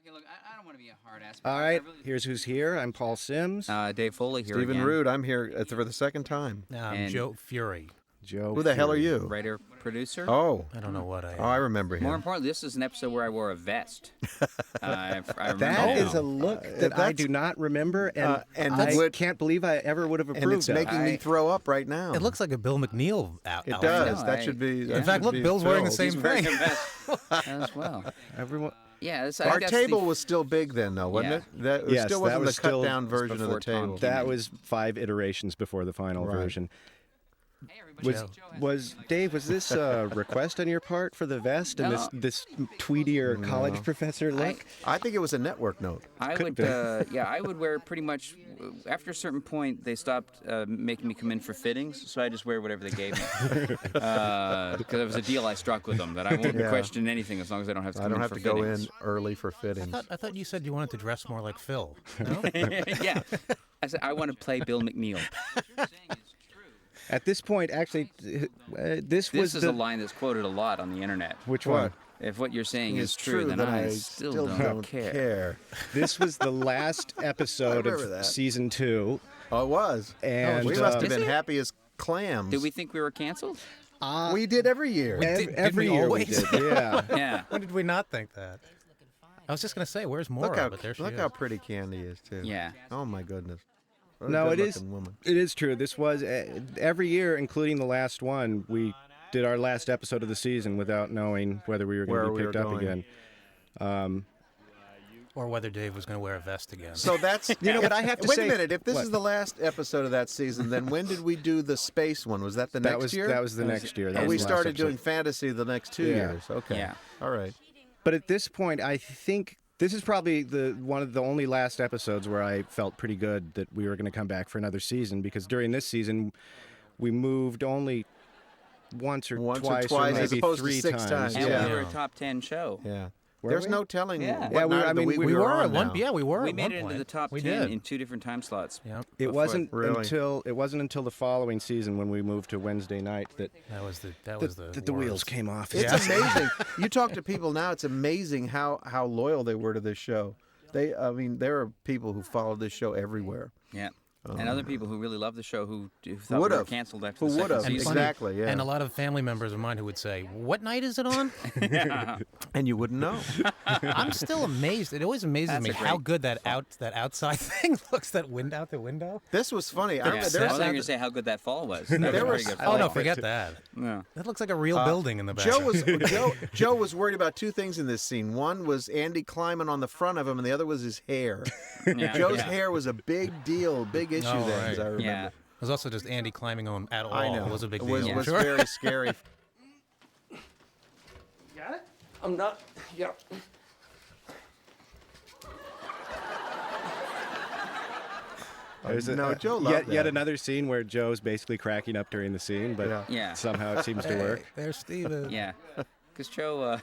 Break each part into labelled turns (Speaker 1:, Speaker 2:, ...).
Speaker 1: Okay, look, I don't want to be a hard ass.
Speaker 2: All right, here's who's here. I'm Paul Sims.
Speaker 1: Dave Foley here
Speaker 3: Stephen
Speaker 1: again.
Speaker 3: Root, I'm here for the second time.
Speaker 1: And
Speaker 4: Joe Furey.
Speaker 2: Joe.
Speaker 3: Who the hell are
Speaker 2: Furey.
Speaker 3: you?
Speaker 1: Writer, producer.
Speaker 3: Oh.
Speaker 4: I don't know what I am.
Speaker 3: Oh, I remember him.
Speaker 1: More importantly, this is an episode where I wore a vest. I remember
Speaker 2: That
Speaker 1: now.
Speaker 2: is a look that I do not remember, and I can't believe I ever would have approved
Speaker 3: And it's
Speaker 2: of.
Speaker 3: making me throw up right now.
Speaker 4: It looks like a Bill McNeil outfit.
Speaker 3: It does.
Speaker 1: know,
Speaker 3: That should be.
Speaker 1: yeah.
Speaker 3: that
Speaker 4: In fact,
Speaker 3: should
Speaker 4: look,
Speaker 3: be
Speaker 4: Bill's wearing the
Speaker 3: filled.
Speaker 4: same
Speaker 1: He's wearing
Speaker 4: thing.
Speaker 1: a vest as well.
Speaker 2: Everyone.
Speaker 1: Yeah, I
Speaker 3: Our
Speaker 1: think that's
Speaker 3: table
Speaker 1: the-
Speaker 3: was still big then, though, wasn't
Speaker 1: Yeah.
Speaker 3: it? That
Speaker 2: Yes,
Speaker 3: still
Speaker 2: that
Speaker 3: wasn't
Speaker 2: was
Speaker 3: the cut
Speaker 2: still-
Speaker 3: down version of the
Speaker 1: before Tom
Speaker 3: table.
Speaker 1: came
Speaker 2: That was 5 iterations before the final
Speaker 3: Right.
Speaker 2: version.
Speaker 1: Hey, everybody,
Speaker 2: Was
Speaker 1: Joe has-
Speaker 2: was Dave? Was this a request on your part for the vest and
Speaker 1: No.
Speaker 2: this tweedier college professor look?
Speaker 3: I think it was a network note.
Speaker 1: I would, I would wear pretty much. After a certain point, they stopped making me come in for fittings, so I just wear whatever they gave me. Because it was a deal I struck with them that I won't
Speaker 3: Yeah.
Speaker 1: question anything as long as I don't have to.
Speaker 3: I
Speaker 1: Come
Speaker 3: don't
Speaker 1: in
Speaker 3: have
Speaker 1: for
Speaker 3: to go
Speaker 1: fittings.
Speaker 3: in early for fittings.
Speaker 4: I thought you said you wanted to dress more like Phil. No?
Speaker 1: Yeah, I said I want to play Bill McNeil.
Speaker 2: At this point, actually, this was
Speaker 1: This is
Speaker 2: the
Speaker 1: a line that's quoted a lot on the internet.
Speaker 2: which one?
Speaker 1: If what you're saying
Speaker 3: It's
Speaker 1: is true, then
Speaker 3: that
Speaker 1: I still don't care.
Speaker 2: This was the last episode
Speaker 3: remember
Speaker 2: of
Speaker 3: that.
Speaker 2: season 2,
Speaker 3: Oh, it was.
Speaker 2: and
Speaker 3: we must have
Speaker 1: Is
Speaker 3: been
Speaker 1: it?
Speaker 3: happy as clams.
Speaker 1: Did we think we were canceled?
Speaker 3: We did every year.
Speaker 2: every
Speaker 4: we
Speaker 2: year
Speaker 4: always?
Speaker 2: we did. Yeah.
Speaker 1: Yeah.
Speaker 4: When did we not think that? I was just going to say, where's
Speaker 3: Look
Speaker 4: Maura?
Speaker 3: how
Speaker 4: But there she
Speaker 3: look
Speaker 4: is.
Speaker 3: how pretty Candy is too.
Speaker 1: Yeah.
Speaker 3: Oh my goodness. What a
Speaker 2: No, it is.
Speaker 3: good-looking woman.
Speaker 2: It is true. This was every year, including the last one. We did our last episode of the season without knowing whether we were going
Speaker 3: Where
Speaker 2: to
Speaker 3: we
Speaker 2: be picked
Speaker 3: were
Speaker 2: up
Speaker 3: going.
Speaker 2: again.
Speaker 4: Or whether Dave was going to wear a vest again.
Speaker 3: So that's
Speaker 2: You know, but I have to
Speaker 3: wait
Speaker 2: say,
Speaker 3: a minute. If this
Speaker 2: what?
Speaker 3: is the last episode of that season, then when did we do the space one? Was that the
Speaker 2: That
Speaker 3: next
Speaker 2: was
Speaker 3: year?
Speaker 2: that was the next year. That
Speaker 3: And
Speaker 2: was
Speaker 3: we
Speaker 2: the last
Speaker 3: started
Speaker 2: episode.
Speaker 3: doing fantasy the next 2
Speaker 2: Yeah.
Speaker 3: years. Okay.
Speaker 1: Yeah.
Speaker 3: All right.
Speaker 2: But at this point, I think this is probably one of the only last episodes where I felt pretty good that we were going to come back for another season, because during this season we moved only once or
Speaker 3: Once or
Speaker 2: twice,
Speaker 3: as
Speaker 2: maybe
Speaker 3: opposed to
Speaker 2: 3
Speaker 3: 6 times.
Speaker 1: And
Speaker 3: Yeah.
Speaker 1: we were a top 10 show.
Speaker 3: Yeah.
Speaker 2: Were
Speaker 3: There's
Speaker 2: we?
Speaker 3: no telling
Speaker 1: Yeah.
Speaker 3: what
Speaker 2: Yeah,
Speaker 3: night of the week
Speaker 4: we
Speaker 3: were
Speaker 4: were
Speaker 3: on
Speaker 4: at one.
Speaker 3: now.
Speaker 4: Yeah, we were.
Speaker 1: We
Speaker 4: at
Speaker 1: made
Speaker 4: one
Speaker 1: it into
Speaker 4: point.
Speaker 1: the top
Speaker 4: We
Speaker 1: 10
Speaker 4: did.
Speaker 1: in 2 different time slots.
Speaker 4: Yep.
Speaker 2: It
Speaker 1: Before-
Speaker 2: wasn't
Speaker 3: Really?
Speaker 2: until the following season when we moved to Wednesday night that
Speaker 4: That was the
Speaker 2: the wheels
Speaker 4: worst.
Speaker 2: came off.
Speaker 3: It's amazing. You talk to people now, it's amazing how loyal they were to this show. I mean, there are people who follow this show everywhere.
Speaker 1: Yeah. And other people who really love the show who thought we
Speaker 3: Would
Speaker 1: were
Speaker 3: have.
Speaker 1: canceled after
Speaker 3: Who
Speaker 1: the
Speaker 3: would
Speaker 1: second
Speaker 3: have.
Speaker 1: season.
Speaker 3: Exactly, yeah.
Speaker 4: And a lot of family members of mine who would say, "What night is it on?"
Speaker 3: And you wouldn't know.
Speaker 4: I'm still amazed. It always amazes
Speaker 1: That's
Speaker 4: me
Speaker 1: a
Speaker 4: how
Speaker 1: great
Speaker 4: good that outside thing looks. That window out the window.
Speaker 3: This was funny.
Speaker 1: Yeah.
Speaker 3: I
Speaker 1: I
Speaker 3: remember
Speaker 1: thought
Speaker 3: there
Speaker 1: you were
Speaker 3: was
Speaker 1: going to say how good that fall was. That
Speaker 3: There
Speaker 1: was a
Speaker 3: was-
Speaker 1: pretty good
Speaker 4: Oh
Speaker 1: fall.
Speaker 4: no, forget that.
Speaker 1: Yeah.
Speaker 4: That looks like a real building in the back.
Speaker 3: Joe was worried about 2 things in this scene. One was Andy climbing on the front of him, and the other was his hair.
Speaker 1: Yeah.
Speaker 3: Joe's
Speaker 1: Yeah.
Speaker 3: hair was a big deal, big issue
Speaker 4: Oh,
Speaker 3: then,
Speaker 4: right.
Speaker 3: as I remember.
Speaker 1: Yeah.
Speaker 4: It was also just Andy climbing on at all.
Speaker 3: I know.
Speaker 4: It was a big
Speaker 3: It
Speaker 4: deal.
Speaker 3: was,
Speaker 4: I'm
Speaker 3: was
Speaker 4: sure.
Speaker 3: very scary.
Speaker 5: Got it? I'm not. Yeah.
Speaker 2: There's
Speaker 3: No, Joe loved
Speaker 2: yet
Speaker 3: that.
Speaker 2: another scene where Joe's basically cracking up during the scene, but
Speaker 3: Yeah.
Speaker 1: Yeah.
Speaker 2: somehow it seems to work.
Speaker 4: There's Steven.
Speaker 1: Yeah. Because Joe,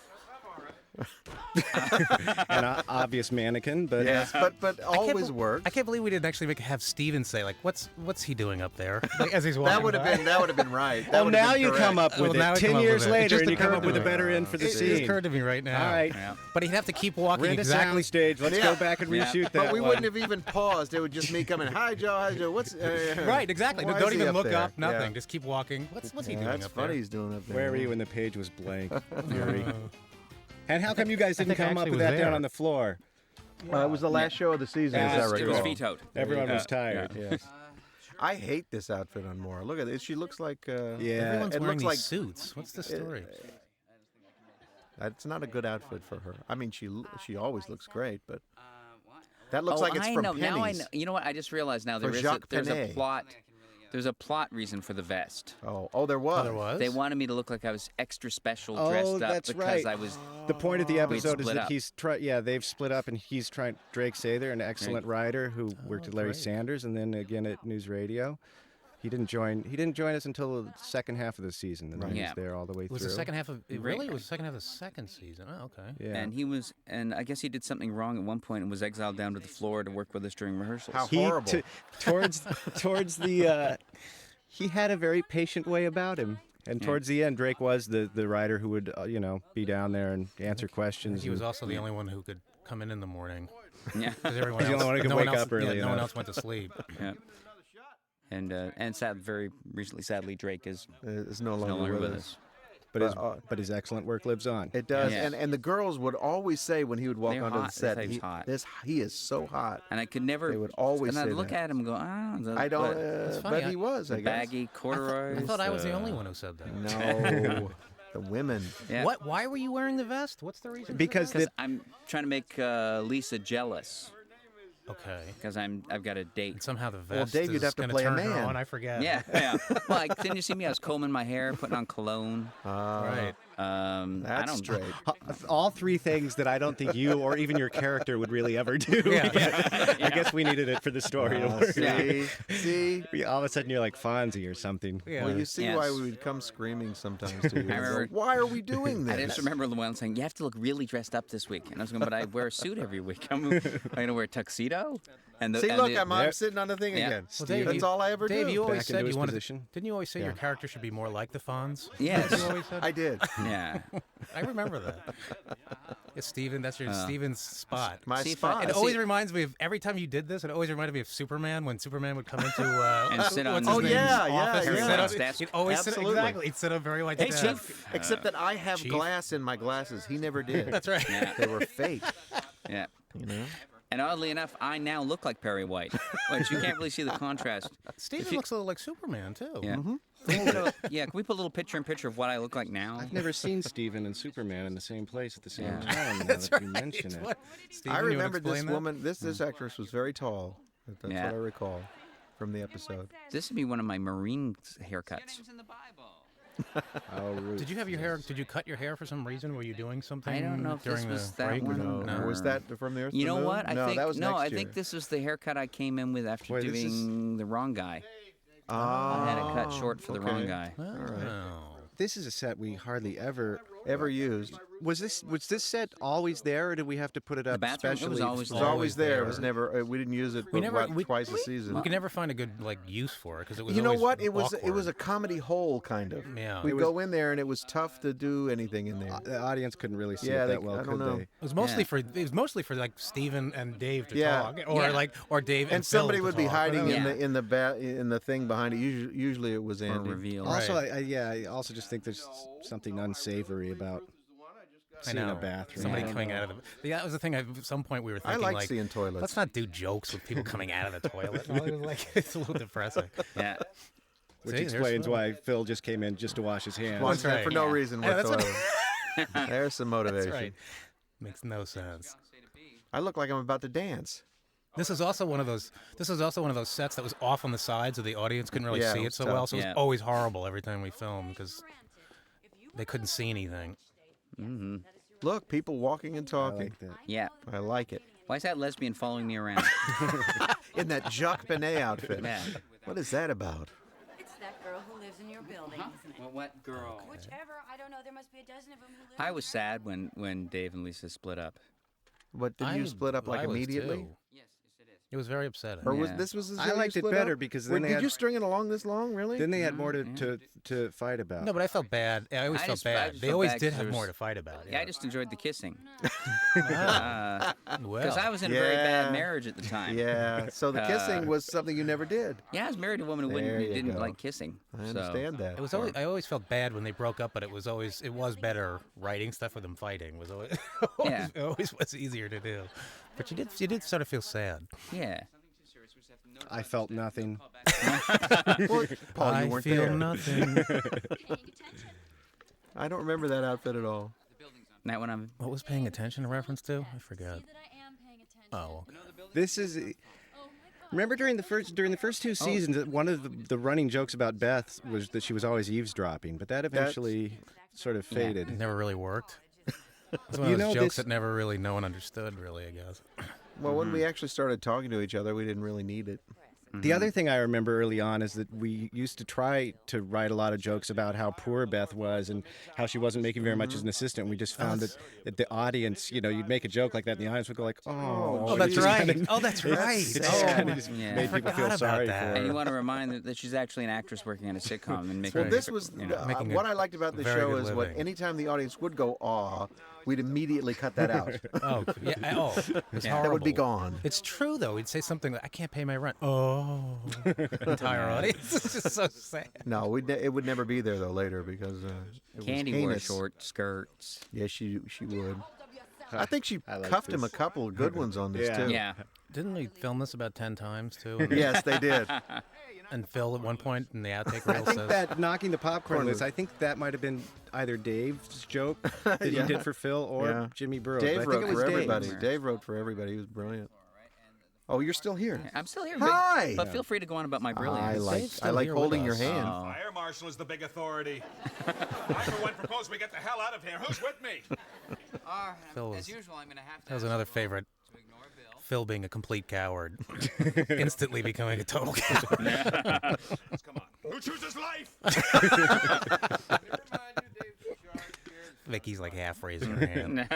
Speaker 2: An obvious mannequin, but
Speaker 3: Yes, but always works.
Speaker 4: I can't believe we didn't actually have Steven say like, "What's he doing up there?" Like, as he's walking.
Speaker 3: That would have
Speaker 4: by.
Speaker 3: been right. That
Speaker 2: well,
Speaker 3: would have
Speaker 2: now
Speaker 3: been
Speaker 2: you
Speaker 3: correct.
Speaker 2: come up with
Speaker 4: Well, now
Speaker 2: it.
Speaker 4: I come
Speaker 2: 10
Speaker 4: up
Speaker 2: years
Speaker 4: with it. It
Speaker 2: later,
Speaker 4: just
Speaker 2: and you come
Speaker 4: occurred
Speaker 2: up
Speaker 4: to
Speaker 2: with a
Speaker 4: me.
Speaker 2: better end for the
Speaker 4: It just
Speaker 2: scene.
Speaker 4: occurred to me right now.
Speaker 2: All right.
Speaker 1: yeah.
Speaker 4: But he'd have to keep walking
Speaker 2: We're in a
Speaker 4: exactly.
Speaker 2: soundstage. Let's
Speaker 3: Yeah.
Speaker 2: go back and
Speaker 1: Yeah.
Speaker 2: reshoot that
Speaker 3: But we
Speaker 2: one.
Speaker 3: wouldn't have even paused. It would just me coming, "Hi, Joe. Hi, Joe. What's
Speaker 4: Right, exactly.
Speaker 3: Why
Speaker 4: Don't
Speaker 3: is he
Speaker 4: even
Speaker 3: up
Speaker 4: look
Speaker 3: there?
Speaker 4: up. Nothing.
Speaker 3: Yeah.
Speaker 4: Just keep walking. What's he
Speaker 3: Yeah,
Speaker 4: doing
Speaker 3: that's
Speaker 4: up
Speaker 3: funny.
Speaker 4: there?
Speaker 3: He's doing up there.
Speaker 2: Where were you when the page was blank? Fury. And how come you guys didn't
Speaker 4: think I
Speaker 2: come up
Speaker 4: actually
Speaker 2: with
Speaker 4: was
Speaker 2: that down
Speaker 4: there.
Speaker 2: on the floor?
Speaker 3: It was the last show of the season.
Speaker 2: Yeah,
Speaker 3: as I
Speaker 1: It was
Speaker 3: recall.
Speaker 1: vetoed.
Speaker 2: Everyone was
Speaker 1: Yeah.
Speaker 2: tired. Yes.
Speaker 3: I hate this outfit on Maura. Look at it. She looks like.
Speaker 2: Yeah.
Speaker 4: Everyone's
Speaker 3: it
Speaker 4: wearing
Speaker 3: looks
Speaker 4: these
Speaker 3: like
Speaker 4: suits. What's the story?
Speaker 3: That's not a good outfit for her. I mean, she always looks great, but that looks
Speaker 1: Oh,
Speaker 3: like it's
Speaker 1: I
Speaker 3: from
Speaker 1: know.
Speaker 3: Pennies.
Speaker 1: Now I know. You know what? I just realized now
Speaker 3: For
Speaker 1: there's
Speaker 3: Jacques
Speaker 1: a
Speaker 3: Penet.
Speaker 1: plot. There's a plot reason for the vest.
Speaker 3: Oh, there was.
Speaker 4: Oh, there was.
Speaker 1: They wanted me to look like I was extra special
Speaker 2: Oh,
Speaker 1: dressed up
Speaker 2: that's
Speaker 1: because
Speaker 2: right.
Speaker 1: I was.
Speaker 2: The point of the episode is
Speaker 1: split
Speaker 2: that
Speaker 1: up.
Speaker 2: they've split up, and he's trying. Drake Sather, an excellent writer who worked with Larry
Speaker 4: Drake.
Speaker 2: Sanders, and then again at NewsRadio. He didn't join us until the second half of the season, and then he
Speaker 1: Yeah.
Speaker 2: was there all the way
Speaker 4: It was
Speaker 2: through.
Speaker 4: the second half of
Speaker 1: Great
Speaker 4: really. It
Speaker 1: guy.
Speaker 4: was the second half of the second season. Oh, okay.
Speaker 2: Yeah.
Speaker 1: And I guess he did something wrong at one point and was exiled down to the floor to work with us during rehearsals.
Speaker 3: How
Speaker 2: he
Speaker 3: horrible.
Speaker 2: towards the he had a very patient way about him. And towards the end, Drake was the writer who would, be down there and answer questions.
Speaker 4: He was also the only one who could come in the morning.
Speaker 1: Yeah.
Speaker 4: Because everyone
Speaker 2: He's the
Speaker 4: else,
Speaker 2: only one who could
Speaker 4: no one
Speaker 2: wake
Speaker 4: else,
Speaker 2: up early
Speaker 4: no one
Speaker 2: enough.
Speaker 4: else went to sleep.
Speaker 1: Yeah. And very recently, sadly, Drake is
Speaker 3: It's no
Speaker 1: no
Speaker 3: longer
Speaker 1: longer
Speaker 3: with us.
Speaker 2: But his excellent work lives on.
Speaker 3: It does,
Speaker 1: Yeah.
Speaker 3: and the girls would always say when he would walk
Speaker 1: They're
Speaker 3: onto the
Speaker 1: hot. They
Speaker 3: set,
Speaker 1: say he's hot.
Speaker 3: he is so hot.
Speaker 1: And I could never.
Speaker 3: They would always
Speaker 1: And I'd
Speaker 3: say
Speaker 1: look
Speaker 3: that.
Speaker 1: at him and go,
Speaker 3: I don't,
Speaker 4: It's
Speaker 3: but
Speaker 4: funny,
Speaker 3: he was, I guess.
Speaker 1: baggy corduroys.
Speaker 4: I thought I was the only one who said that.
Speaker 3: No, the women.
Speaker 1: Yeah.
Speaker 4: What? Why were you wearing the vest? What's the reason?
Speaker 2: Because
Speaker 1: Because I'm trying to make Lisa jealous.
Speaker 4: Okay.
Speaker 1: Because I've got a date.
Speaker 4: And somehow the vest
Speaker 3: Dave, you'd
Speaker 4: is
Speaker 3: have to
Speaker 4: gonna
Speaker 3: play a
Speaker 4: turn her
Speaker 3: man.
Speaker 4: on. I forget.
Speaker 1: Yeah, yeah. Well, didn't you see me? I was combing my hair, putting on cologne.
Speaker 4: Right.
Speaker 1: I
Speaker 3: That's
Speaker 1: don't.
Speaker 3: straight.
Speaker 2: all three things that I don't think you or even your character would really ever do.
Speaker 4: Yeah.
Speaker 2: I guess we needed it for the story to work.
Speaker 3: See?
Speaker 2: All of a sudden, you're like Fonzie or something.
Speaker 4: Yeah.
Speaker 3: Well, you see
Speaker 1: Yes.
Speaker 3: why we would come screaming sometimes to you.
Speaker 1: I remember-
Speaker 3: Why are we doing this?
Speaker 1: I just remember Llewellyn saying, "You have to look really dressed up this week," and I was going, "But I wear a suit every week. I'm going to wear a tuxedo." And
Speaker 3: See,
Speaker 1: and
Speaker 3: look,
Speaker 1: the-
Speaker 3: I'm sitting on the thing
Speaker 1: Yeah.
Speaker 3: again.
Speaker 4: Well, Dave,
Speaker 3: That's all I ever
Speaker 4: Dave,
Speaker 3: do.
Speaker 4: you always
Speaker 2: Back
Speaker 4: said
Speaker 2: into
Speaker 4: you
Speaker 2: his
Speaker 4: wanted.
Speaker 2: position.
Speaker 4: Didn't you always say your
Speaker 3: Yeah.
Speaker 4: character should be more like the Fonz?
Speaker 1: Yes.
Speaker 4: You always said?
Speaker 3: I did.
Speaker 1: Yeah.
Speaker 4: I remember that. It's Steven. That's your Steven's spot.
Speaker 3: My
Speaker 1: See, if
Speaker 3: spot.
Speaker 4: It always reminds me of every time you did this. It always reminded me of Superman when Superman would come into
Speaker 1: And sit on-
Speaker 4: what's his
Speaker 1: Oh,
Speaker 4: name's
Speaker 3: yeah,
Speaker 4: office.
Speaker 3: yeah,
Speaker 4: He'd
Speaker 3: yeah.
Speaker 4: sit on-
Speaker 1: His desk.
Speaker 4: He'd always sit
Speaker 3: Absolutely.
Speaker 4: exactly. He'd sit on very white desk.
Speaker 3: Except that I have
Speaker 4: Chief?
Speaker 3: glass in my glasses. He never did.
Speaker 4: That's right.
Speaker 1: Yeah.
Speaker 3: They were fake.
Speaker 1: Yeah.
Speaker 3: You know.
Speaker 1: And oddly enough, I now look like Perry White, which you can't really see the contrast.
Speaker 4: Steven looks a little like Superman too.
Speaker 1: Yeah. Can we put can we put a little picture of what I look like now?
Speaker 2: I've never seen Steven and Superman in the same place at the same
Speaker 1: Yeah.
Speaker 2: time. Now
Speaker 4: That's
Speaker 2: that you
Speaker 4: right.
Speaker 2: mention it.
Speaker 4: What? Steven,
Speaker 3: I
Speaker 4: you wanna
Speaker 3: remember this
Speaker 4: explain that?
Speaker 3: woman. This actress was very tall. That's
Speaker 1: Yeah.
Speaker 3: what I recall from the episode.
Speaker 1: This would be one of my Marine haircuts.
Speaker 2: Oh, rude.
Speaker 4: Did you have your hair? Did you cut your hair for some reason? Were you doing something?
Speaker 1: I don't know if
Speaker 4: during
Speaker 1: this was
Speaker 4: the
Speaker 1: that
Speaker 4: break?
Speaker 1: one.
Speaker 3: No. Was that from the Earth? to
Speaker 1: You
Speaker 3: the
Speaker 1: know
Speaker 3: Moon?
Speaker 1: what?
Speaker 3: No, that was next
Speaker 1: I
Speaker 3: year.
Speaker 1: think this was the haircut I came in with after
Speaker 2: Boy, this is-
Speaker 1: doing the wrong guy.
Speaker 3: Ah,
Speaker 1: I had it cut short for the wrong
Speaker 3: okay.
Speaker 1: guy.
Speaker 4: Oh.
Speaker 2: This is a set we hardly ever
Speaker 3: Ever used?
Speaker 2: was this set always there, or did we have to put it up
Speaker 1: bathroom? It was
Speaker 2: specially?
Speaker 1: always
Speaker 3: It was
Speaker 1: there.
Speaker 3: always there. It was never. We didn't use it but twice a season.
Speaker 4: We could never find a good use for it because it was.
Speaker 3: You know
Speaker 4: always
Speaker 3: what? It was
Speaker 4: awkward.
Speaker 3: a comedy hole kind of.
Speaker 4: Yeah.
Speaker 3: We'd
Speaker 4: It
Speaker 3: go in there and it was tough to do anything in there.
Speaker 2: The audience couldn't really see
Speaker 3: Yeah,
Speaker 2: it
Speaker 3: they-
Speaker 2: that well,
Speaker 3: I don't
Speaker 2: could
Speaker 3: know.
Speaker 2: they?
Speaker 4: It was mostly
Speaker 1: Yeah.
Speaker 4: for like Steven and Dave to
Speaker 3: Yeah.
Speaker 4: talk, or
Speaker 1: Yeah.
Speaker 4: or Dave and
Speaker 3: And somebody
Speaker 4: Phil
Speaker 3: would
Speaker 4: to
Speaker 3: be
Speaker 4: talk,
Speaker 3: hiding
Speaker 4: whatever.
Speaker 3: in the thing behind it. Usually it was
Speaker 1: Or
Speaker 3: Andy.
Speaker 1: reveal.
Speaker 2: Also, I also just think there's something unsavory about
Speaker 4: I
Speaker 2: seeing
Speaker 4: know.
Speaker 2: a bathroom.
Speaker 4: Somebody
Speaker 2: I don't
Speaker 4: coming
Speaker 2: know.
Speaker 4: out of the. That was the thing. At some point, we were
Speaker 3: I
Speaker 4: thinking
Speaker 3: like seeing toilets.
Speaker 4: Let's not do jokes with people coming out of the toilet. No, it was like it's a little depressing.
Speaker 1: Yeah.
Speaker 2: Which
Speaker 4: See, there's
Speaker 2: explains
Speaker 4: Phil.
Speaker 2: why Phil just came in just to wash his hands.
Speaker 3: Once
Speaker 4: That's right.
Speaker 3: for no
Speaker 1: Yeah.
Speaker 3: reason
Speaker 4: Yeah, that's what-
Speaker 3: whatsoever. There's some motivation.
Speaker 4: That's right. Makes no sense.
Speaker 3: I look like I'm about to dance.
Speaker 4: This is also one of those. This is also one of those sets that was off on the side, so the audience couldn't really
Speaker 3: Yeah,
Speaker 4: see
Speaker 3: it
Speaker 4: it
Speaker 3: was
Speaker 4: so
Speaker 3: tough.
Speaker 4: well. So it
Speaker 1: Yeah.
Speaker 4: was always horrible every time we filmed because they couldn't see anything.
Speaker 3: Look, people walking and
Speaker 2: I
Speaker 3: talking.
Speaker 2: like that.
Speaker 1: Yeah.
Speaker 3: I like it.
Speaker 1: Why is that lesbian following me around?
Speaker 3: In that Jacques Benet outfit.
Speaker 1: Yeah.
Speaker 3: What is that about?
Speaker 6: It's that girl who lives in your building, isn't it?
Speaker 1: Well, what girl?
Speaker 6: Whichever, I don't know. There must be a dozen of them who live
Speaker 1: I
Speaker 6: in
Speaker 1: was
Speaker 6: there.
Speaker 1: sad when Dave and Lisa split up.
Speaker 3: What did you split up like
Speaker 4: I was
Speaker 3: immediately?
Speaker 4: too. It was very upsetting.
Speaker 3: Or was
Speaker 1: Yeah.
Speaker 3: this was the
Speaker 2: I
Speaker 3: show you
Speaker 2: liked it
Speaker 3: split
Speaker 2: better
Speaker 3: up?
Speaker 2: because
Speaker 3: Wait,
Speaker 2: then they
Speaker 3: did
Speaker 2: had-
Speaker 3: you string it along this long? Really?
Speaker 2: Then they had more to fight about.
Speaker 4: No, but I felt bad. I always
Speaker 1: I
Speaker 4: felt
Speaker 1: just- I
Speaker 4: bad.
Speaker 1: just
Speaker 4: They
Speaker 1: felt
Speaker 4: always
Speaker 1: bad
Speaker 4: did
Speaker 1: 'cause
Speaker 4: have
Speaker 1: there
Speaker 4: more
Speaker 1: was-
Speaker 4: to fight about.
Speaker 1: Yeah, I just enjoyed the kissing.
Speaker 4: well,
Speaker 1: Because I was in a very
Speaker 3: Yeah.
Speaker 1: bad marriage at the time.
Speaker 3: Yeah. So the kissing was something you never did.
Speaker 1: Yeah, I was married to a woman who
Speaker 3: There you
Speaker 1: didn't
Speaker 3: go.
Speaker 1: like kissing.
Speaker 3: I
Speaker 1: so-
Speaker 3: understand that.
Speaker 4: It was always. I always felt bad when they broke up, but it was better writing stuff with them fighting. Was always,
Speaker 1: Yeah.
Speaker 4: it always was easier to do. But you did sort of feel sad.
Speaker 1: Yeah.
Speaker 2: I felt nothing.
Speaker 3: Paul,
Speaker 4: I
Speaker 3: you weren't
Speaker 4: feel
Speaker 3: there.
Speaker 4: nothing.
Speaker 3: I don't remember that outfit at all.
Speaker 1: That one I'm.
Speaker 4: What was paying attention a reference to? I forgot.
Speaker 6: See that I am paying attention.
Speaker 4: Oh, okay.
Speaker 2: This is. Remember during the first two seasons, one of the running jokes about Beth was that she was always eavesdropping, but that eventually sort of faded.
Speaker 4: It never really worked. It's one
Speaker 2: You
Speaker 4: of those
Speaker 2: know,
Speaker 4: jokes
Speaker 2: this-
Speaker 4: that never really no one understood. Really, I guess.
Speaker 3: Well, when we actually started talking to each other, we didn't really need it.
Speaker 2: The other thing I remember early on is that we used to try to write a lot of jokes about how poor Beth was and how she wasn't making very much as an assistant. We just found that the audience, you'd make a joke like that, and the audience would go like, "Oh,
Speaker 4: that's
Speaker 2: geez."
Speaker 4: right. Oh, that's right.
Speaker 2: It's
Speaker 4: Oh,
Speaker 2: kind of just
Speaker 1: Yeah.
Speaker 2: made people feel
Speaker 4: Forgot about
Speaker 2: sorry
Speaker 4: that.
Speaker 2: for
Speaker 1: And
Speaker 2: her.
Speaker 1: you want to remind her that she's actually an actress working on a sitcom and making.
Speaker 3: Well, this was
Speaker 4: Making a
Speaker 3: what I liked about the
Speaker 4: very
Speaker 3: show
Speaker 4: good
Speaker 3: is
Speaker 4: living.
Speaker 3: anytime the audience would go "aw," we'd immediately cut that out.
Speaker 4: Oh, yeah. Oh, it's horrible.
Speaker 3: That would be gone.
Speaker 4: It's true though. He'd say something like, "I can't pay my rent." Oh, entire audience. It's just so sad.
Speaker 3: No, it would never be there though later because it
Speaker 1: Candy
Speaker 3: was
Speaker 1: wore
Speaker 3: heinous.
Speaker 1: short skirts.
Speaker 3: Yeah, she would. I think she
Speaker 2: I like
Speaker 3: cuffed him a
Speaker 2: this.
Speaker 3: couple of good ones on this
Speaker 2: Yeah.
Speaker 3: too.
Speaker 1: Yeah.
Speaker 4: Didn't we film this about 10 times too?
Speaker 3: Yes, they did.
Speaker 4: And Phil at one point in the outtake
Speaker 2: I
Speaker 4: reel
Speaker 2: think
Speaker 4: says,
Speaker 2: that knocking the popcorn
Speaker 3: Corn
Speaker 2: list,
Speaker 3: was-
Speaker 2: I think that might have been either Dave's joke that he did for Phil or
Speaker 3: Yeah.
Speaker 2: Jimmy Burrows.
Speaker 3: Dave
Speaker 2: but I think
Speaker 3: wrote
Speaker 2: it was
Speaker 3: for
Speaker 2: Dave.
Speaker 3: everybody. Dave wrote for everybody. He was brilliant. Oh, you're still here.
Speaker 1: I'm still here.
Speaker 3: Hi.
Speaker 1: But feel free to go on about my
Speaker 3: I
Speaker 1: brilliance.
Speaker 3: like
Speaker 4: Dave's still here with
Speaker 3: holding your
Speaker 4: us.
Speaker 3: hand.
Speaker 1: Oh.
Speaker 5: Fire marshal is the big authority. I, for one, propose we get the hell out of here. Who's with me?
Speaker 4: Phil
Speaker 1: as
Speaker 4: was-
Speaker 1: usual, I'm going to have to.
Speaker 4: that was another favorite. Phil being a complete coward, instantly becoming a total coward.
Speaker 5: Come on. Who chooses life?
Speaker 4: Vicky's like half raising her hand.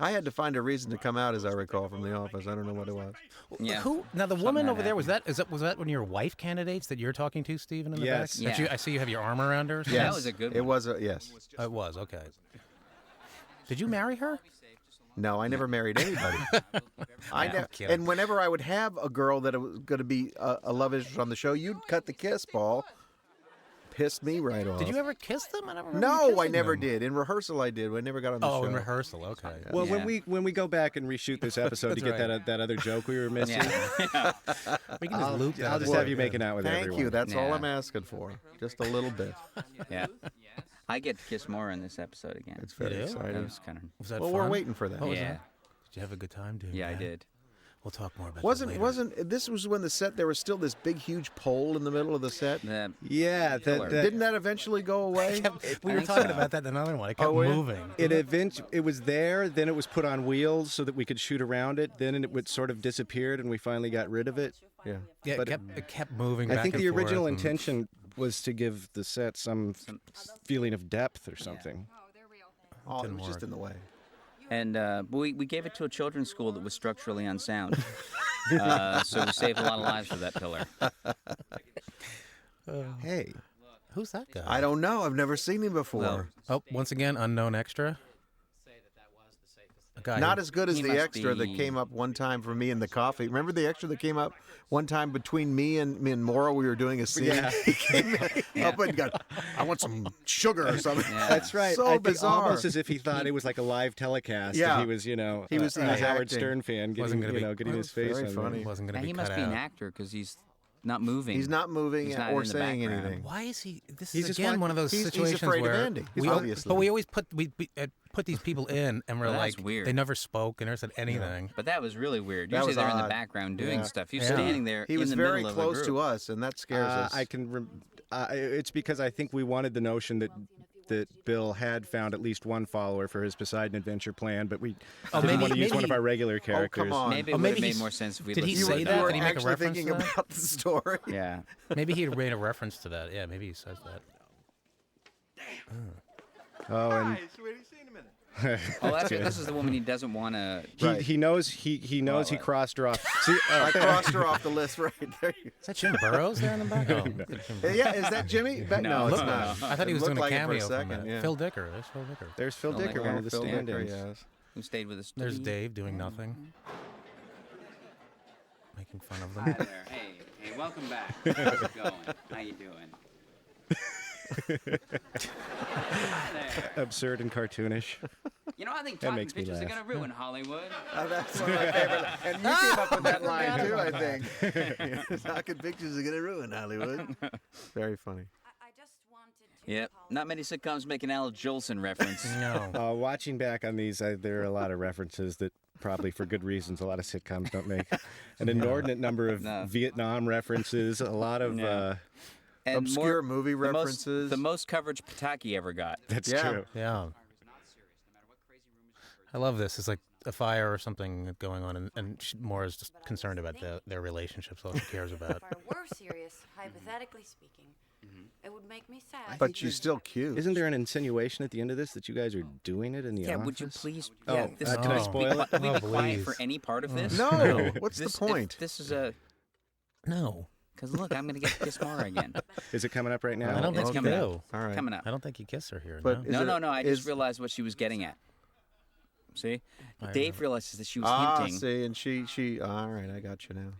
Speaker 3: I had to find a reason to come out, as I recall, from the office. I don't know what it was.
Speaker 1: Yeah.
Speaker 4: Who now? The
Speaker 1: Something
Speaker 4: woman
Speaker 1: that
Speaker 4: over there was
Speaker 1: happened.
Speaker 4: was that one of your wife candidates that you're talking to, Stephen, in the
Speaker 2: Yes.
Speaker 4: back? That
Speaker 1: Yeah.
Speaker 4: I see you have your arm around her.
Speaker 1: Yeah, that was a good
Speaker 3: It
Speaker 1: one.
Speaker 3: was yes.
Speaker 4: Oh, it was okay. Did you marry her?
Speaker 3: No, I never married anybody.
Speaker 4: I'm kidding.
Speaker 3: And whenever I would have a girl that was going to be a love interest on the show, you'd cut the kiss, Paul. Pissed me right off.
Speaker 4: Did you ever kiss them? I never remember you
Speaker 3: No, I
Speaker 4: kissing
Speaker 3: never
Speaker 4: them.
Speaker 3: did. In rehearsal, I did. I never got on the show.
Speaker 4: Oh, in rehearsal. Okay.
Speaker 2: Well,
Speaker 1: Yeah.
Speaker 2: when we go back and reshoot this episode to
Speaker 4: That's
Speaker 2: get
Speaker 4: right.
Speaker 2: that other joke we were missing,
Speaker 1: Yeah.
Speaker 4: We can just loop that.
Speaker 2: I'll just have you making out with
Speaker 3: Thank
Speaker 2: everyone.
Speaker 3: you. That's all
Speaker 1: Yeah.
Speaker 3: I'm asking for. Just a little bit.
Speaker 1: Yeah. I get to kiss more in this episode again.
Speaker 3: It's very
Speaker 4: do?
Speaker 1: That
Speaker 3: exciting.
Speaker 1: was kind of.
Speaker 4: Was that
Speaker 3: Well,
Speaker 4: fun?
Speaker 3: we're waiting for that.
Speaker 4: Oh, was
Speaker 1: Yeah.
Speaker 4: that? Did you have a good time doing
Speaker 1: Yeah, I
Speaker 4: that?
Speaker 1: did.
Speaker 4: We'll talk more about
Speaker 3: Wasn't
Speaker 4: that later.
Speaker 3: this was when the set there was still this big huge pole in the middle of the set?
Speaker 1: The,
Speaker 2: Yeah,
Speaker 3: Didn't that eventually go away?
Speaker 4: We were
Speaker 1: think
Speaker 4: talking
Speaker 1: so.
Speaker 4: about that in another one. It kept
Speaker 3: were you?
Speaker 4: moving.
Speaker 2: it was there, then it was put on wheels so that we could shoot around it, then it would sort of disappeared and we finally got rid of it.
Speaker 3: Yeah.
Speaker 4: Yeah,
Speaker 2: but
Speaker 4: it kept moving.
Speaker 2: I
Speaker 4: back
Speaker 2: think
Speaker 4: and
Speaker 2: the original
Speaker 4: forth and-
Speaker 2: intention was to give the set some feeling of depth or something.
Speaker 3: Oh, it
Speaker 4: Didn't
Speaker 3: was just
Speaker 4: work.
Speaker 3: in the way.
Speaker 1: and we gave it to a children's school that was structurally unsound. So we saved a lot of lives for that pillar.
Speaker 2: Hey,
Speaker 4: Who's that guy?
Speaker 3: I don't know. I've never seen him before.
Speaker 1: Well,
Speaker 4: Oh, once again, unknown extra. A guy
Speaker 3: Not
Speaker 4: who-
Speaker 3: as good as
Speaker 1: He
Speaker 3: the
Speaker 1: must
Speaker 3: extra that
Speaker 1: be-
Speaker 3: came up one time for me and the coffee. Remember the extra that came up one time between me and Maura? We were doing a scene.
Speaker 2: Yeah.
Speaker 3: He came up and got, I want some sugar or something.
Speaker 2: that's right.
Speaker 3: So
Speaker 2: I think
Speaker 3: bizarre.
Speaker 2: almost as if he thought it was like a live telecast.
Speaker 3: Yeah.
Speaker 2: And he was,
Speaker 3: He was
Speaker 2: a Howard
Speaker 3: acting.
Speaker 2: Stern fan,
Speaker 4: Wasn't
Speaker 2: getting,
Speaker 4: gonna be-
Speaker 2: getting his face
Speaker 3: very
Speaker 2: on
Speaker 3: funny.
Speaker 2: there.
Speaker 4: wasn't going to
Speaker 1: And
Speaker 4: be
Speaker 1: he
Speaker 4: cut
Speaker 1: must be an
Speaker 4: out.
Speaker 1: actor because he's not moving.
Speaker 3: He's not moving
Speaker 1: He's not
Speaker 3: or
Speaker 1: in the
Speaker 3: saying
Speaker 1: background.
Speaker 3: anything.
Speaker 4: Why is he? This
Speaker 2: He's
Speaker 4: is
Speaker 2: just
Speaker 4: again
Speaker 2: like-
Speaker 4: one of those
Speaker 3: he's
Speaker 4: situations
Speaker 3: afraid of
Speaker 4: where
Speaker 3: Andy,
Speaker 4: we,
Speaker 3: obviously.
Speaker 4: but we always put these people in, and we're
Speaker 1: Well, that's
Speaker 4: like,
Speaker 1: weird.
Speaker 4: they never spoke and never said anything.
Speaker 1: But that was really weird.
Speaker 3: That
Speaker 1: Usually
Speaker 3: was
Speaker 1: they're in the
Speaker 3: odd.
Speaker 1: background doing
Speaker 3: Yeah.
Speaker 1: stuff. He's
Speaker 4: Yeah.
Speaker 1: standing there
Speaker 3: He
Speaker 1: in
Speaker 3: was
Speaker 1: the
Speaker 3: very
Speaker 1: middle
Speaker 3: close
Speaker 1: of the
Speaker 3: to
Speaker 1: group.
Speaker 3: us, and that scares us.
Speaker 2: I can. It's because I think we wanted the notion that Bill had found at least one follower for his Poseidon adventure plan, but we didn't
Speaker 4: maybe-
Speaker 2: want to use
Speaker 4: maybe
Speaker 2: one of
Speaker 4: he-
Speaker 2: our regular characters.
Speaker 3: come on.
Speaker 1: Maybe it
Speaker 4: Oh,
Speaker 1: would
Speaker 4: maybe
Speaker 1: have made
Speaker 4: he's-
Speaker 1: more sense if we
Speaker 4: did he
Speaker 1: listened
Speaker 4: say
Speaker 1: to
Speaker 4: that?
Speaker 3: You were
Speaker 4: Did he make a
Speaker 3: actually
Speaker 4: reference
Speaker 3: thinking
Speaker 4: to that?
Speaker 3: about the story.
Speaker 1: Yeah.
Speaker 4: Maybe he made a reference to that. Yeah, maybe he says that.
Speaker 2: Oh, and
Speaker 1: Oh, this is the woman he doesn't want to.
Speaker 2: he knows he knows he crossed her off. See,
Speaker 3: I crossed her off the list right there.
Speaker 4: Is that Jim Burrows there in the back? Oh, good Jim.
Speaker 3: Yeah, is that Jimmy?
Speaker 1: No,
Speaker 3: it's
Speaker 1: no,
Speaker 3: not.
Speaker 1: no.
Speaker 4: I thought he
Speaker 3: It
Speaker 4: was
Speaker 3: looked
Speaker 4: doing a
Speaker 3: like it for
Speaker 4: cameo for a
Speaker 3: second,
Speaker 4: minute.
Speaker 3: yeah.
Speaker 4: Phil Dicker. There's Phil Dicker.
Speaker 2: there's Phil
Speaker 1: Phil
Speaker 2: Dicker,
Speaker 1: Dicker,
Speaker 2: one of the
Speaker 3: Phil Dicker,
Speaker 2: stand-ins.
Speaker 3: yes.
Speaker 1: Who stayed with us?
Speaker 4: There's Dave doing nothing. Making fun of
Speaker 1: Hi
Speaker 4: them.
Speaker 1: there. Hey, welcome back. How's it going? How you doing? Hi there.
Speaker 2: Absurd and cartoonish.
Speaker 1: You know, I think
Speaker 2: That
Speaker 1: talking
Speaker 2: makes me
Speaker 1: pictures are
Speaker 2: laugh.
Speaker 1: going to ruin Hollywood.
Speaker 3: That's one of my favorite. And you came up with that line too, I think. Talking pictures are gonna ruin Hollywood. Very funny.
Speaker 6: I just wanted to.
Speaker 1: Yep. Not many sitcoms make an Al Jolson reference.
Speaker 4: No.
Speaker 2: Watching back on these, there are a lot of references that probably for good reasons a lot of sitcoms don't make. An inordinate number of
Speaker 1: No.
Speaker 2: Vietnam references, a lot of...
Speaker 1: Yeah. And
Speaker 3: Obscure movie
Speaker 1: the most-
Speaker 3: references.
Speaker 1: The most coverage Pataki ever got.
Speaker 2: That's
Speaker 3: Yeah.
Speaker 2: true.
Speaker 4: Yeah. I love this. It's like a fire or something going on, and Maura's just concerned about their relationship. That's all she cares about.
Speaker 6: If I were serious, hypothetically speaking, it would make me sad.
Speaker 3: But she's still cute.
Speaker 2: Isn't there an insinuation at the end of this that you guys are doing it in the office?
Speaker 1: Would you please?
Speaker 2: Oh,
Speaker 1: Yeah, this
Speaker 2: can I spoil it?
Speaker 1: Can we be
Speaker 4: Oh,
Speaker 1: quiet
Speaker 4: please.
Speaker 1: for any part of this?
Speaker 3: No. What's the point?
Speaker 1: This is a.
Speaker 4: No.
Speaker 1: Because look, I'm going to get to kiss Mara again.
Speaker 2: Is it coming up right now?
Speaker 4: I don't think
Speaker 1: It's
Speaker 4: you
Speaker 1: coming
Speaker 4: do.
Speaker 1: up.
Speaker 3: All right.
Speaker 1: Coming up.
Speaker 4: I don't think you kiss her here.
Speaker 3: But
Speaker 4: no.
Speaker 1: No. I just realized what she was getting at. See, Dave realizes that she was hinting.
Speaker 3: See, and she. All right, I got you now.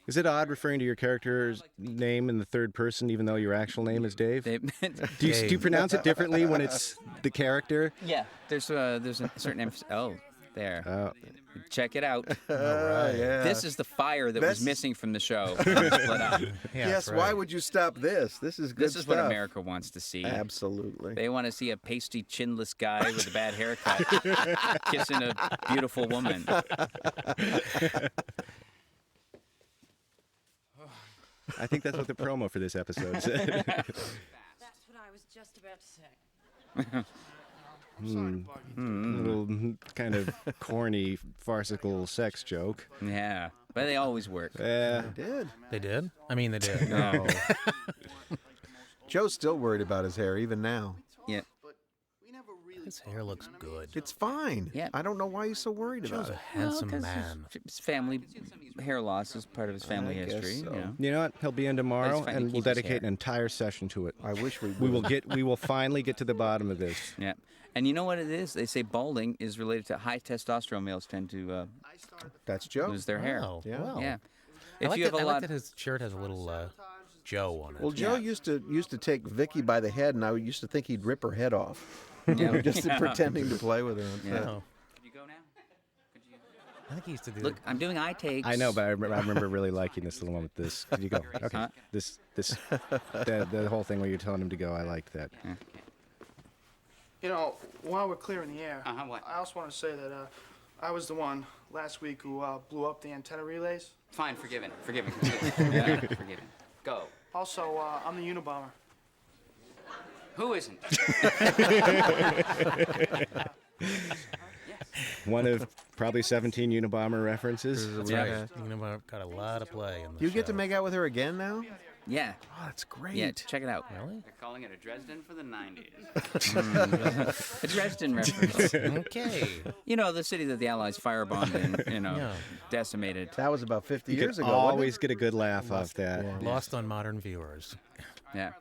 Speaker 2: Is it odd referring to your character's name in the third person, even though your actual name is Dave?
Speaker 1: They,
Speaker 2: Do you pronounce it differently when it's the character?
Speaker 1: yeah, there's a certain emphasis. Oh, there. Check it out.
Speaker 3: Yeah.
Speaker 1: This is the fire that was
Speaker 3: This-
Speaker 1: missing from the show. when we split up.
Speaker 4: Yeah,
Speaker 3: Yes.
Speaker 4: that's
Speaker 3: Why
Speaker 4: right.
Speaker 3: would you stop this? This is good
Speaker 1: This is
Speaker 3: stuff.
Speaker 1: what America wants to see.
Speaker 3: Absolutely.
Speaker 1: They want to see a pasty, chinless guy with a bad haircut kissing a beautiful woman.
Speaker 2: I think that's what the promo for this episode said.
Speaker 6: That's what I was just about to say.
Speaker 2: A little kind of corny, farcical sex joke.
Speaker 1: Yeah, but they always work.
Speaker 2: Yeah.
Speaker 3: Did.
Speaker 4: They did? I mean, they did.
Speaker 1: No.
Speaker 3: Joe's still worried about his hair even now.
Speaker 1: Yeah.
Speaker 4: His hair looks good.
Speaker 3: It's fine.
Speaker 1: Yeah.
Speaker 3: I don't know why he's so worried about
Speaker 4: Joe's a
Speaker 3: it.
Speaker 4: handsome
Speaker 1: 'cause
Speaker 4: man.
Speaker 1: His family hair loss is part of his family
Speaker 3: I guess
Speaker 1: history.
Speaker 3: so.
Speaker 1: You know?
Speaker 2: You know what? He'll be in tomorrow,
Speaker 1: fine to
Speaker 2: and we'll
Speaker 1: keep his
Speaker 2: dedicate
Speaker 1: hair.
Speaker 2: an entire session to it.
Speaker 3: I wish we would.
Speaker 2: We will finally get to the bottom of this.
Speaker 1: Yeah. And you know what it is? They say balding is related to high testosterone males tend to
Speaker 3: That's Joe.
Speaker 1: lose their hair.
Speaker 4: Oh,
Speaker 3: Yeah.
Speaker 4: well.
Speaker 1: Yeah.
Speaker 4: I
Speaker 1: If
Speaker 4: like
Speaker 1: you have
Speaker 4: that,
Speaker 1: a
Speaker 4: I
Speaker 1: lot,
Speaker 4: like that his shirt has a little Joe on it.
Speaker 3: Well, Joe used to take Vicky by the head, and I used to think he'd rip her head off.
Speaker 1: yeah.
Speaker 3: Just pretending to play with her. on set.
Speaker 4: Oh,
Speaker 1: Could you go now?
Speaker 4: I think he used to do
Speaker 1: Look, I'm doing eye takes.
Speaker 2: I know, but I remember really liking this little moment. This. Could you go? Okay.
Speaker 1: Huh?
Speaker 2: This. The whole thing where you're telling him to go. I liked that.
Speaker 7: You know, while we're clearing the air,
Speaker 1: What?
Speaker 7: I also want to say that I was the one last week who blew up the antenna relays.
Speaker 1: Fine, forgiven. Yeah, forgiven. Go.
Speaker 7: Also, I'm the Unabomber.
Speaker 1: Who isn't?
Speaker 2: One of probably 17 Unabomber references.
Speaker 1: Yeah.
Speaker 4: You know, got a lot of play in the
Speaker 3: You get to
Speaker 4: show.
Speaker 3: make out with her again now?
Speaker 1: Yeah.
Speaker 3: Oh, that's great.
Speaker 1: Yeah, check it out.
Speaker 4: Really?
Speaker 1: They're calling it a Dresden for the 90s. A Dresden reference.
Speaker 4: Okay.
Speaker 1: You know, the city that the Allies firebombed and,
Speaker 4: Yeah.
Speaker 1: decimated.
Speaker 3: That was about 50
Speaker 2: You
Speaker 3: years
Speaker 2: could
Speaker 3: ago. wasn't
Speaker 2: always get a good laugh off that.
Speaker 3: Yeah.
Speaker 4: Lost on modern viewers.
Speaker 1: Yeah.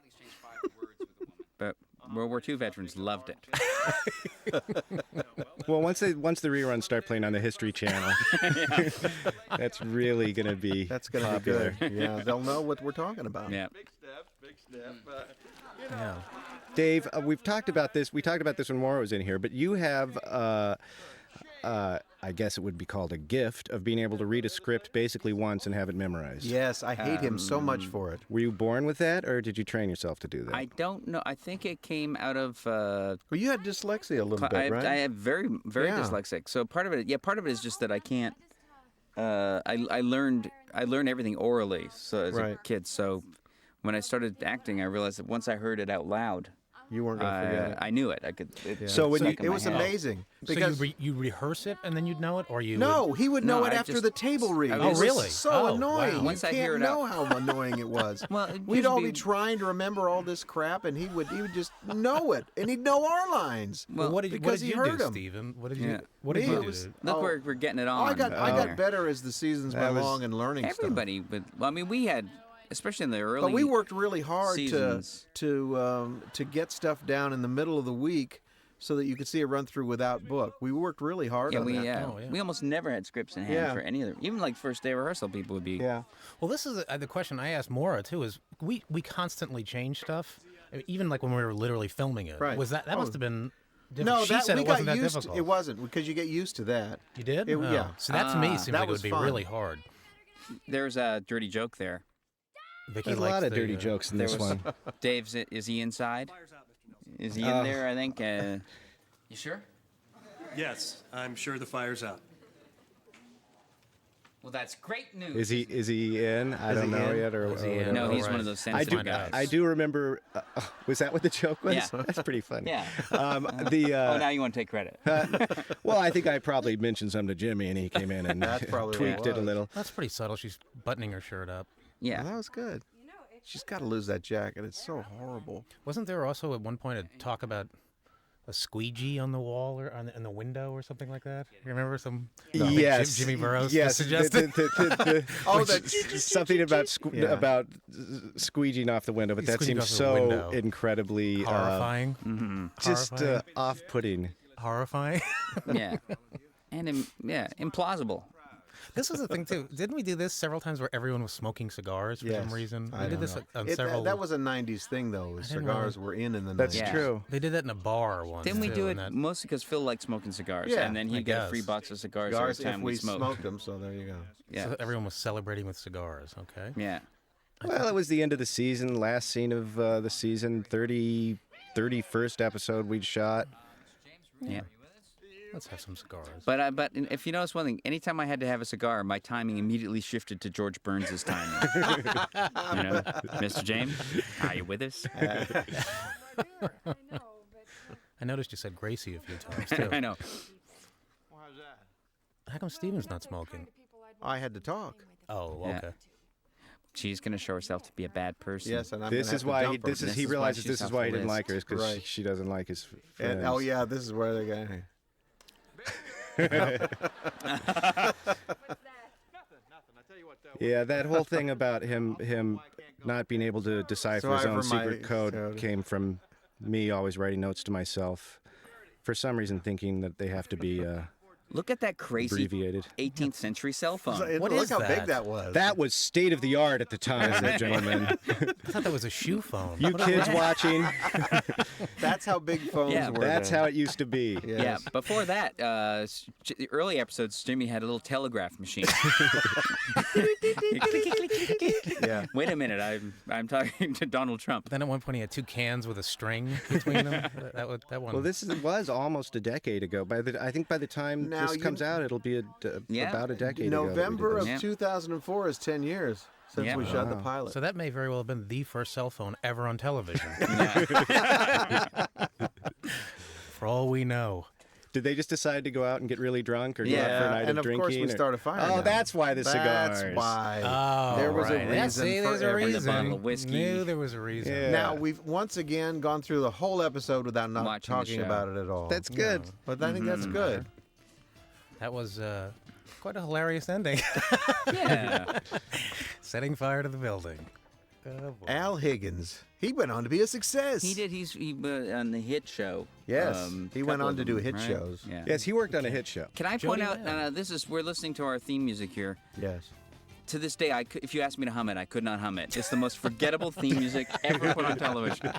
Speaker 1: But World War II veterans loved it.
Speaker 2: Well, once the reruns start playing on the History Channel, that's really going to be
Speaker 3: That's going to be
Speaker 2: popular.
Speaker 3: good. Yeah, they'll know what we're talking about.
Speaker 1: Yeah.
Speaker 4: Yeah.
Speaker 2: Dave, we've talked about this. We talked about this when Maura was in here, but you have, I guess it would be called a gift of being able to read a script basically once and have it memorized.
Speaker 3: Yes, I hate him so much for it.
Speaker 2: Were you born with that, or did you train yourself to do that?
Speaker 1: I don't know. I think it came out of.
Speaker 3: Well, you had dyslexia a little bit,
Speaker 1: I
Speaker 3: right?
Speaker 1: am very
Speaker 3: Yeah.
Speaker 1: dyslexic. So part of it is just that I can't. I learned everything orally. So as a
Speaker 3: Right.
Speaker 1: kid, so when I started acting, I realized that once I heard it out loud,
Speaker 3: You weren't going to forget it.
Speaker 1: I knew it. I could.
Speaker 3: Yeah.
Speaker 2: So when
Speaker 1: stuck in
Speaker 3: it
Speaker 1: my
Speaker 3: was
Speaker 1: head.
Speaker 3: amazing
Speaker 4: So
Speaker 3: because
Speaker 4: you rehearse it and then you'd know it, or you?
Speaker 3: no, he would know
Speaker 1: No,
Speaker 3: it
Speaker 1: I
Speaker 3: after
Speaker 1: just-
Speaker 3: the table read.
Speaker 1: I
Speaker 3: It
Speaker 1: was-
Speaker 3: was
Speaker 1: Oh,
Speaker 4: really?
Speaker 3: So
Speaker 4: Oh,
Speaker 3: annoying.
Speaker 4: wow.
Speaker 1: Once
Speaker 3: you
Speaker 1: I
Speaker 3: can't
Speaker 1: hear it
Speaker 3: know
Speaker 1: out-
Speaker 3: how annoying it was.
Speaker 1: Well, it
Speaker 3: We'd
Speaker 1: used to
Speaker 3: all be
Speaker 1: be-
Speaker 3: trying to remember all this crap, and he would just know it, and he'd know our lines.
Speaker 4: Well, what did
Speaker 3: because he
Speaker 4: you
Speaker 3: heard
Speaker 4: do,
Speaker 3: 'em.
Speaker 4: Stephen? What did
Speaker 1: Yeah.
Speaker 4: you? What did
Speaker 3: Me,
Speaker 4: you
Speaker 3: it
Speaker 4: do?
Speaker 3: was-
Speaker 1: Look,
Speaker 3: Oh.
Speaker 1: we're getting it
Speaker 3: Oh,
Speaker 1: on.
Speaker 3: I got
Speaker 1: there.
Speaker 3: better as the seasons went along and learning
Speaker 1: Everybody, but well, I mean, we had, especially in the early.
Speaker 3: But we worked really hard
Speaker 1: seasons.
Speaker 3: to get stuff down in the middle of the week so that you could see a run through without book. We worked really hard
Speaker 1: Yeah,
Speaker 3: on that.
Speaker 4: Oh, yeah.
Speaker 1: we almost never had scripts in hand
Speaker 3: Yeah.
Speaker 1: for any of them. Even like first day rehearsal, people would be.
Speaker 3: Yeah.
Speaker 4: Well, this is the question I asked Maura too. Is we constantly change stuff, even like when we were literally filming it.
Speaker 3: Right.
Speaker 4: Was that
Speaker 3: Oh.
Speaker 4: must have been? Different.
Speaker 3: No,
Speaker 4: she
Speaker 3: that
Speaker 4: said
Speaker 3: we
Speaker 4: it
Speaker 3: got
Speaker 4: wasn't that
Speaker 3: used.
Speaker 4: difficult.
Speaker 3: It wasn't because you get used to that.
Speaker 4: You did?
Speaker 3: It-
Speaker 4: Oh.
Speaker 3: yeah.
Speaker 4: So that to me seems
Speaker 3: that
Speaker 4: like it
Speaker 3: was
Speaker 4: would be
Speaker 3: fun.
Speaker 4: really hard.
Speaker 1: There's a dirty joke there.
Speaker 4: Vicky
Speaker 2: There's a
Speaker 4: likes
Speaker 2: lot of
Speaker 4: the,
Speaker 2: dirty jokes in
Speaker 1: There
Speaker 2: this
Speaker 1: was
Speaker 2: one.
Speaker 1: Dave's. Is he inside? Is he in there? I think. You sure?
Speaker 8: Yes, I'm sure the fire's out.
Speaker 1: Well, that's great news.
Speaker 2: Is he in? I don't
Speaker 3: he
Speaker 2: know
Speaker 3: in?
Speaker 2: yet. Or
Speaker 4: Is he in?
Speaker 2: whatever.
Speaker 1: No, he's
Speaker 4: Alright.
Speaker 1: one of those
Speaker 2: I do.
Speaker 1: sensitive guys.
Speaker 2: I do remember. Was that what the joke was?
Speaker 1: Yeah.
Speaker 2: That's pretty funny.
Speaker 1: Yeah.
Speaker 2: The
Speaker 1: now you want to take credit.
Speaker 2: well, I think I probably mentioned something to Jimmy, and he came in and
Speaker 3: That's probably what it
Speaker 2: tweaked it a
Speaker 3: was.
Speaker 2: little.
Speaker 4: That's pretty subtle. She's buttoning her shirt up.
Speaker 1: Yeah.
Speaker 3: Well, that was good. She's got to lose that jacket. It's so horrible.
Speaker 4: Wasn't there also at one point a talk about a squeegee on the wall or in the window or something like that? You remember some?
Speaker 2: Yes,
Speaker 4: Jimmy Burrows
Speaker 2: yes,
Speaker 4: suggested.
Speaker 3: Oh, that
Speaker 2: something about
Speaker 3: Yeah.
Speaker 2: about squeegeing off the window, but that
Speaker 4: Squeegeing
Speaker 2: seems
Speaker 4: off the
Speaker 2: so
Speaker 4: window.
Speaker 2: incredibly
Speaker 4: Horrifying.
Speaker 2: just
Speaker 4: Horrifying.
Speaker 2: off-putting.
Speaker 4: Horrifying.
Speaker 1: Yeah. And implausible.
Speaker 4: This was the thing too. Didn't we do this several times where everyone was smoking cigars for some reason?
Speaker 3: I
Speaker 4: We did
Speaker 3: don't
Speaker 4: this
Speaker 3: know.
Speaker 4: on
Speaker 3: It-
Speaker 4: several.
Speaker 3: That was a '90s thing, though. Cigars were in the '90s.
Speaker 2: That's
Speaker 1: Yeah.
Speaker 2: true.
Speaker 4: They did that in a bar once.
Speaker 1: Didn't we
Speaker 4: too,
Speaker 1: do
Speaker 4: and
Speaker 1: it
Speaker 4: that-
Speaker 1: mostly because Phil liked smoking cigars,
Speaker 3: Yeah,
Speaker 1: and then
Speaker 4: I
Speaker 1: he'd get a
Speaker 4: guess.
Speaker 1: free box of cigars
Speaker 3: Cigars
Speaker 1: every
Speaker 3: if
Speaker 1: time
Speaker 3: we
Speaker 1: smoked.
Speaker 3: smoked them, so there you go.
Speaker 1: Yeah.
Speaker 4: So everyone was celebrating with cigars. Okay.
Speaker 1: Yeah.
Speaker 2: Well, it was the end of the season, last scene of the season, 31st episode we'd shot.
Speaker 1: Yeah.
Speaker 4: Let's have some cigars.
Speaker 1: But if you notice one thing, anytime I had to have a cigar, my timing immediately shifted to George Burns' timing. You know, Mr. James, are you with us?
Speaker 4: I noticed you said Gracie a few times too.
Speaker 1: I know.
Speaker 4: How come Steven's not smoking?
Speaker 3: I had to talk.
Speaker 4: Oh,
Speaker 1: Yeah.
Speaker 4: okay.
Speaker 1: She's gonna show herself to be a bad person.
Speaker 3: Yes, and I'm
Speaker 2: This
Speaker 3: gonna
Speaker 2: is
Speaker 3: have to
Speaker 2: why
Speaker 3: dump her.
Speaker 1: This
Speaker 2: he
Speaker 1: is why
Speaker 2: realizes
Speaker 1: she's
Speaker 2: this is
Speaker 1: off
Speaker 2: why
Speaker 1: the
Speaker 2: he didn't
Speaker 1: list.
Speaker 2: like her, because
Speaker 3: Right.
Speaker 2: she doesn't like his friends.
Speaker 3: And, oh yeah, this is where they're going.
Speaker 2: Yeah, that whole thing about him not being able to decipher his own secret code came from me always writing notes to myself. For some reason, thinking that they have to be
Speaker 1: Look at that crazy
Speaker 2: abbreviated.
Speaker 1: 18th century cell phone.
Speaker 4: What
Speaker 3: Look
Speaker 4: is
Speaker 3: how
Speaker 4: that?
Speaker 3: big that was.
Speaker 2: That was state of the art at the time, gentlemen.
Speaker 4: I thought that was a shoe phone.
Speaker 2: You kids watching,
Speaker 3: That's how big phones
Speaker 1: Yeah,
Speaker 3: were.
Speaker 2: that's
Speaker 3: then.
Speaker 2: how it used to be.
Speaker 3: Yes.
Speaker 1: Yeah, before that, the early episodes, Jimmy had a little telegraph machine.
Speaker 3: Yeah.
Speaker 1: Wait a minute, I'm talking to Donald Trump.
Speaker 4: Then at one point he had two cans with a string between them. That one.
Speaker 2: Well, this was almost a decade ago. I think by the time
Speaker 3: Now
Speaker 2: this comes out, it'll be
Speaker 1: Yeah.
Speaker 2: about a decade ago. that we did
Speaker 3: November
Speaker 2: this.
Speaker 3: of
Speaker 1: Yeah.
Speaker 3: 2004 is 10 years since
Speaker 1: Yeah.
Speaker 3: we shot the
Speaker 2: Wow.
Speaker 3: pilot.
Speaker 4: So that may very well have been the first cell phone ever on television. For all we know.
Speaker 2: Did they just decide to go out and get really drunk or go out
Speaker 1: Yeah,
Speaker 2: for a night
Speaker 3: and
Speaker 2: of
Speaker 3: of course
Speaker 2: drinking?
Speaker 3: we
Speaker 2: or-
Speaker 3: started firing
Speaker 2: Oh,
Speaker 3: them.
Speaker 2: that's why the cigars.
Speaker 3: That's why.
Speaker 4: Oh,
Speaker 3: There was a
Speaker 4: right. Yeah,
Speaker 3: reason
Speaker 4: see,
Speaker 3: for
Speaker 4: there's a
Speaker 3: everything.
Speaker 4: reason.
Speaker 1: bottle of whiskey.
Speaker 4: Knew there was a reason.
Speaker 2: Yeah.
Speaker 3: Now we've once again gone through the whole episode without not
Speaker 1: Watching the
Speaker 3: talking
Speaker 1: show.
Speaker 3: about it at all.
Speaker 2: That's good.
Speaker 3: But I think that's good.
Speaker 4: That was quite a hilarious ending.
Speaker 1: Yeah.
Speaker 4: Setting fire to the building. Oh, boy.
Speaker 3: Al Higgins. He went on to be a success.
Speaker 1: He did. He on the hit show.
Speaker 3: Yes, he went
Speaker 1: couple
Speaker 3: on
Speaker 1: of
Speaker 3: to do
Speaker 1: them,
Speaker 3: hit
Speaker 1: right?
Speaker 3: shows.
Speaker 1: Yeah.
Speaker 2: Yes, he worked on a hit show.
Speaker 1: Can I point
Speaker 4: Jody
Speaker 1: out?
Speaker 4: Mann.
Speaker 1: We're listening to our theme music here.
Speaker 3: Yes.
Speaker 1: To this day, if you asked me to hum it, I could not hum it. It's the most forgettable theme music ever put on television.